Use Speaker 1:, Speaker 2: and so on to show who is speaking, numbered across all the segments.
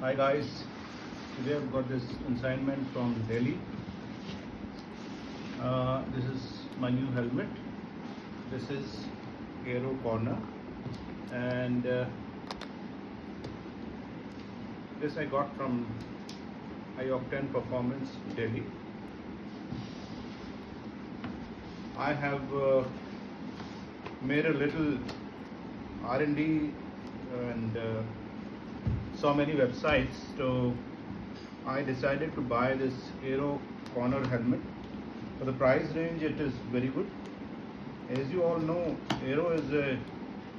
Speaker 1: Hi guys, today I've got this consignment from Delhi. This is my new helmet. This is Airoh corner, and this I got from High Octane Performance Delhi. I have made a little R&D and saw many websites, so I decided to buy this Airoh corner helmet. For the price range, it is very good. As you all know, Airoh is a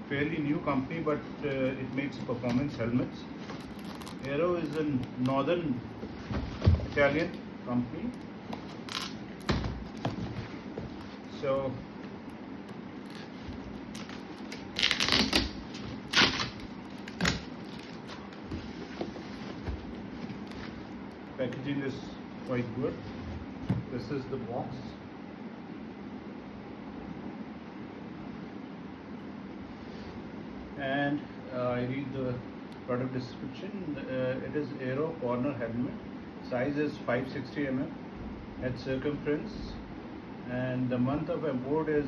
Speaker 1: fairly new company, but it makes performance helmets. Airoh is a northern Italian company. So packaging is quite good. This is the box. And I read the product description. It is Airoh corner helmet. Size is 560 mm at circumference, and the month of import is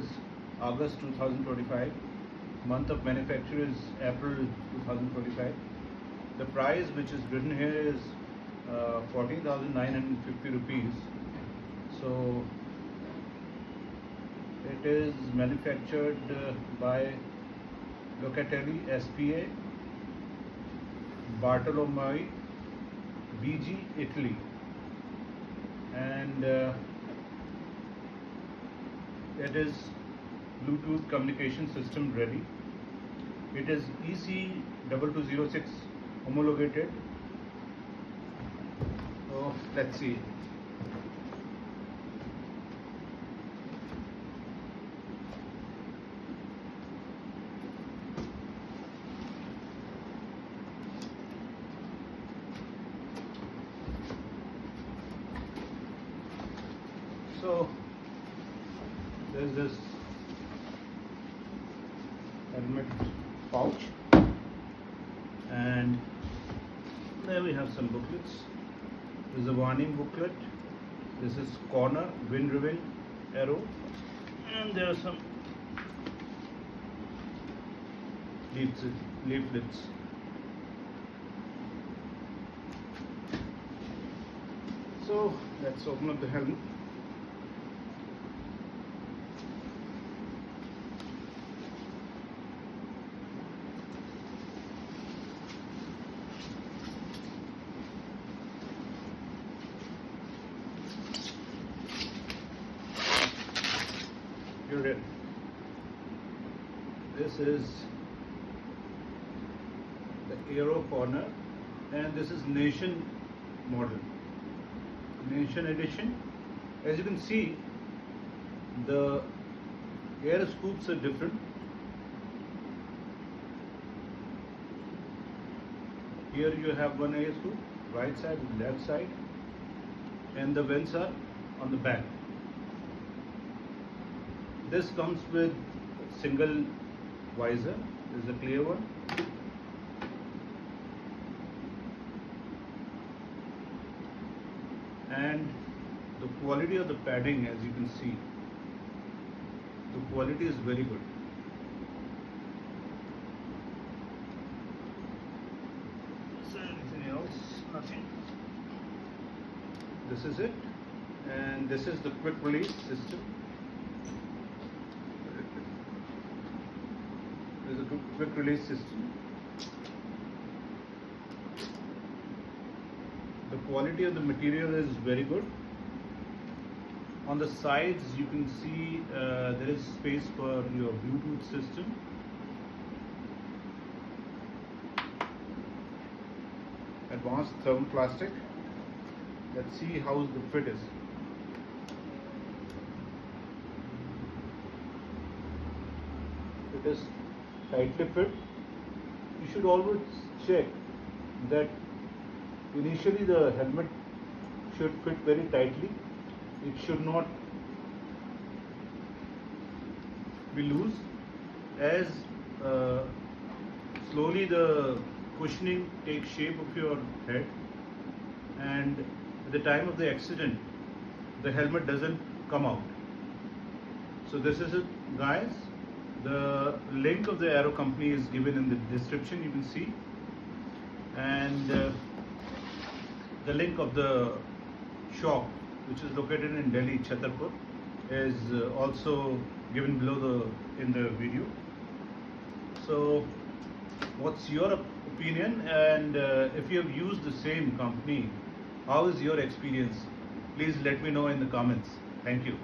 Speaker 1: August 2025. Month of manufacture is April 2025. The price which is written here is 14,950 rupees. So it is manufactured by Locatelli SPA, Bartolomei, BG, Italy, and it is Bluetooth communication system ready. It is EC2206 homologated. So let's see. So there's this helmet pouch, and there we have some booklets. This is a warning booklet. This is corner, wind ribbon, arrow, and there are some leaflets. So let's open up the helmet. Here, this is the Airoh corner, and this is Nation model, Nation edition. As you can see, the air scoops are different. Here you have one air scoop, right side, left side, and the vents are on the back. This comes with single visor. This is a clear one. And the quality of the padding, as you can see, the quality is very good. So anything else? Nothing. This is it, and this is the quick release system. There's a quick release system. The quality of the material is very good. On the sides you can see there is space for your Bluetooth system. Advanced thermoplastic. Let's see how the fit is. It is tightly fit. You should always check that initially the helmet should fit very tightly. It should not be loose. As slowly the cushioning takes shape of your head, and at the time of the accident the helmet doesn't come out. So this is it, guys. The link of the Airoh company is given in the description, you can see, and the link of the shop, which is located in Delhi, Chhatarpur, is also given below in the video. So what's your opinion, and if you have used the same company, how is your experience? Please let me know in the comments. Thank you.